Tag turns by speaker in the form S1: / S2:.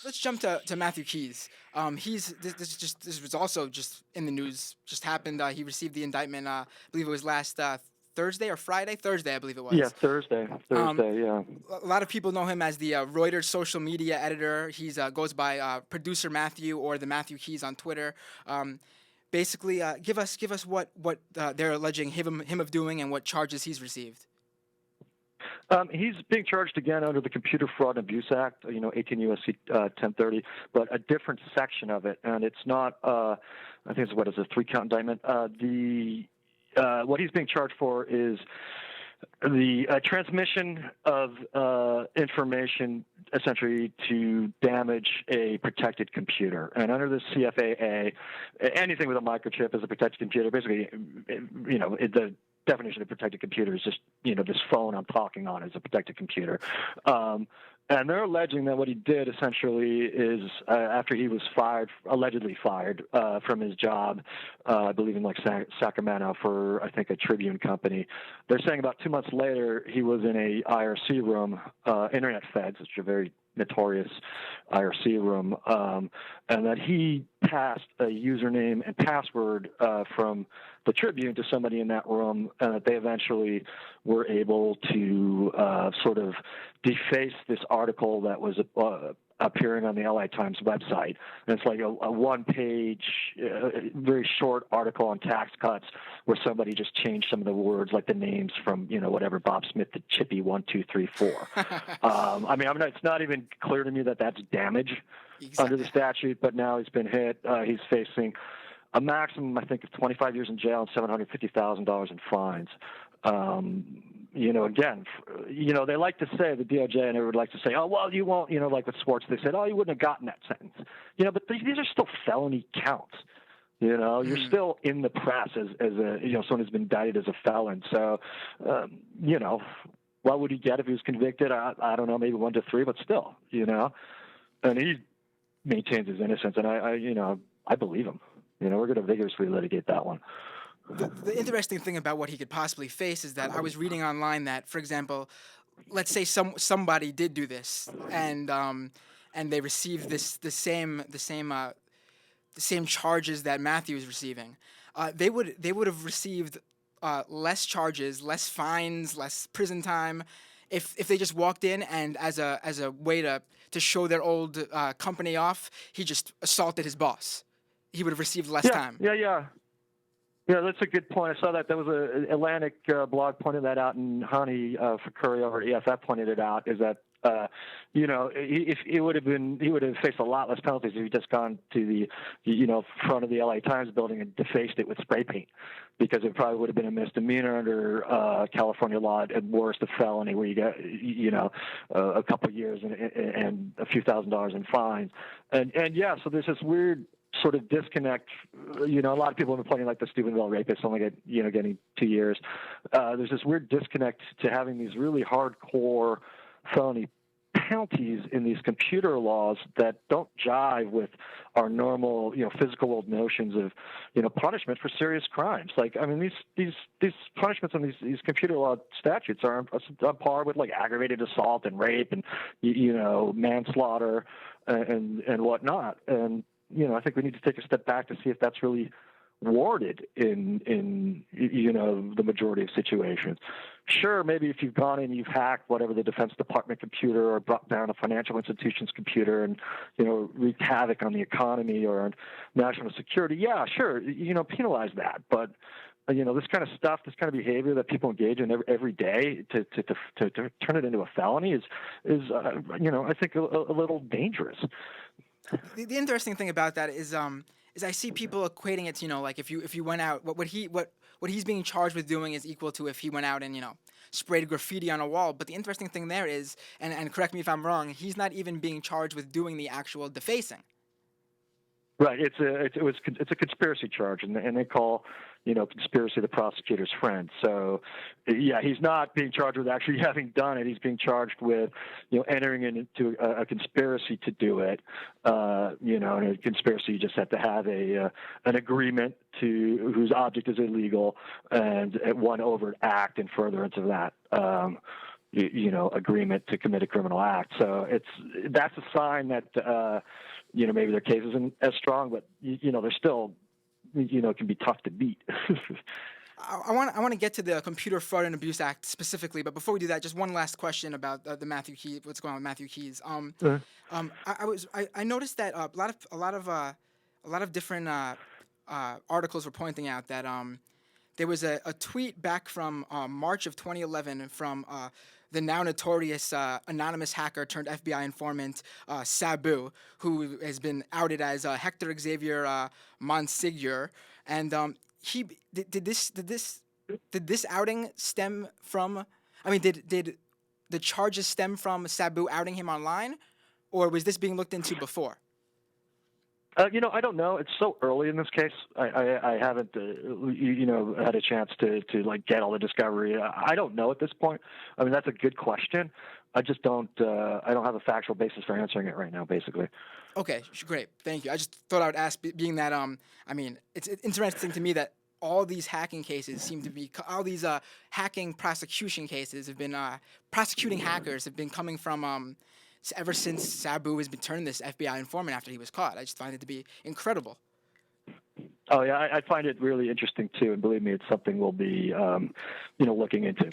S1: let's jump to Matthew Keys. This was also just in the news. Just happened. He received the indictment. I believe it was last Thursday or Friday. Thursday, I believe it
S2: Yeah,
S1: was.
S2: Thursday.
S1: Um,
S2: Thursday. Yeah.
S1: a lot of people know him as the Reuters social media editor. He's goes by producer Matthew or the Matthew Keys on Twitter. Um, Basically, give us what they're alleging him of doing and what charges he's received.
S2: He's being charged again under the Computer Fraud and Abuse Act, 18 U.S.C. 1030, but a different section of it, and it's not. I think it's a 3-count indictment. What he's being charged for is the transmission of information, essentially to damage a protected computer. And under the CFAA, anything with a microchip is a protected computer. Basically, the definition of protected computer is just, this phone I'm talking on is a protected computer. And they're alleging that what he did essentially is after he was allegedly fired from his job, I believe in Sacramento for, I think, a Tribune company. They're saying about 2 months later, he was in a IRC room, Internet Feds, which are very notorious IRC room, and that he passed a username and password from the Tribune to somebody in that room, and that they eventually were able to sort of deface this article that was appearing on the LA Times website. And it's like a one-page, very short article on tax cuts where somebody just changed some of the words, like the names from, whatever, Bob Smith to Chippy 1, 2, 3, 4. It's not even clear to me that that's damage under the statute, but now he's been hit. He's facing a maximum, I think, of 25 years in jail and $750,000 in fines. Again, they like to say, the DOJ and everyone would like to say, oh, well, you won't, like with Swartz, they said, oh, you wouldn't have gotten that sentence. But these are still felony counts. You're still in the press as someone who's been indicted as a felon. So, what would he get if he was convicted? I don't know, maybe 1 to 3, but still, and he maintains his innocence, and I believe him. We're going to vigorously litigate that one.
S1: The interesting thing about what he could possibly face is that I was reading online that, for example, let's say somebody did do this and they received the same charges that Matthew is receiving. They would have received less charges, less fines, less prison time, if they just walked in and as a way to show their old company off, he just assaulted his boss. He would have received less time.
S2: Yeah, that's a good point. I saw that. There was an Atlantic blog pointed that out, and Hani Fakuri over at EFF pointed it out. Is that if he would have faced a lot less penalties if he'd just gone to the front of the LA Times building and defaced it with spray paint, because it probably would have been a misdemeanor under California law, at worst a felony where you get a couple of years and a few $1,000s in fines, and so there's this weird sort of disconnect. A lot of people have been pointing like the Steubenville rapist only getting 2 years. There's this weird disconnect to having these really hardcore felony penalties in these computer laws that don't jive with our normal, physical world notions of, punishment for serious crimes. These punishments on these computer law statutes are on par with like aggravated assault and rape and, manslaughter and whatnot. And, I think we need to take a step back to see if that's really warranted in the majority of situations. Sure, maybe if you've gone in, you've hacked whatever the Defense Department computer or brought down a financial institution's computer and wreaked havoc on the economy or on national security. Yeah, sure, penalize that. But this kind of stuff, this kind of behavior that people engage in every day to turn it into a felony is I think a little dangerous.
S1: The interesting thing about that is I see people equating it to, like if you went out, what he's being charged with doing is equal to if he went out and sprayed graffiti on a wall. But the interesting thing there is, and correct me if I'm wrong, he's not even being charged with doing the actual defacing.
S2: Right. It's a conspiracy charge, and they call conspiracy the prosecutor's friend. So, yeah, he's not being charged with actually having done it. He's being charged with entering into a conspiracy to do it. And a conspiracy, you just have to have an agreement whose object is illegal and one overt act in furtherance of that. agreement to commit a criminal act. So that's a sign that maybe their case isn't as strong, but they're still it can be tough to beat.
S1: I want to get to the Computer Fraud and Abuse Act specifically, but before we do that, just one last question about the Matthew Keys. What's going on with Matthew Keys? I noticed that a lot of different articles were pointing out that there was a tweet back from March of 2011 from the now notorious anonymous hacker turned FBI informant Sabu, who has been outed as Hector Xavier Monsegur, and he did this outing stem from? I mean, did the charges stem from Sabu outing him online, or was this being looked into before?
S2: I don't know. It's so early in this case. I haven't, had a chance to get all the discovery. I don't know at this point. I mean, that's a good question. I just don't. I don't have a factual basis for answering it right now. Basically.
S1: Okay, great. Thank you. I just thought I would ask, being that I mean, it's interesting to me that all these hacking cases seem to be all these hacking prosecution cases have been prosecuting hackers have been coming from ever since Sabu has been turned this FBI informant after he was caught. I just find it to be incredible.
S2: Oh yeah, I find it really interesting too, and believe me, it's something we'll be looking into.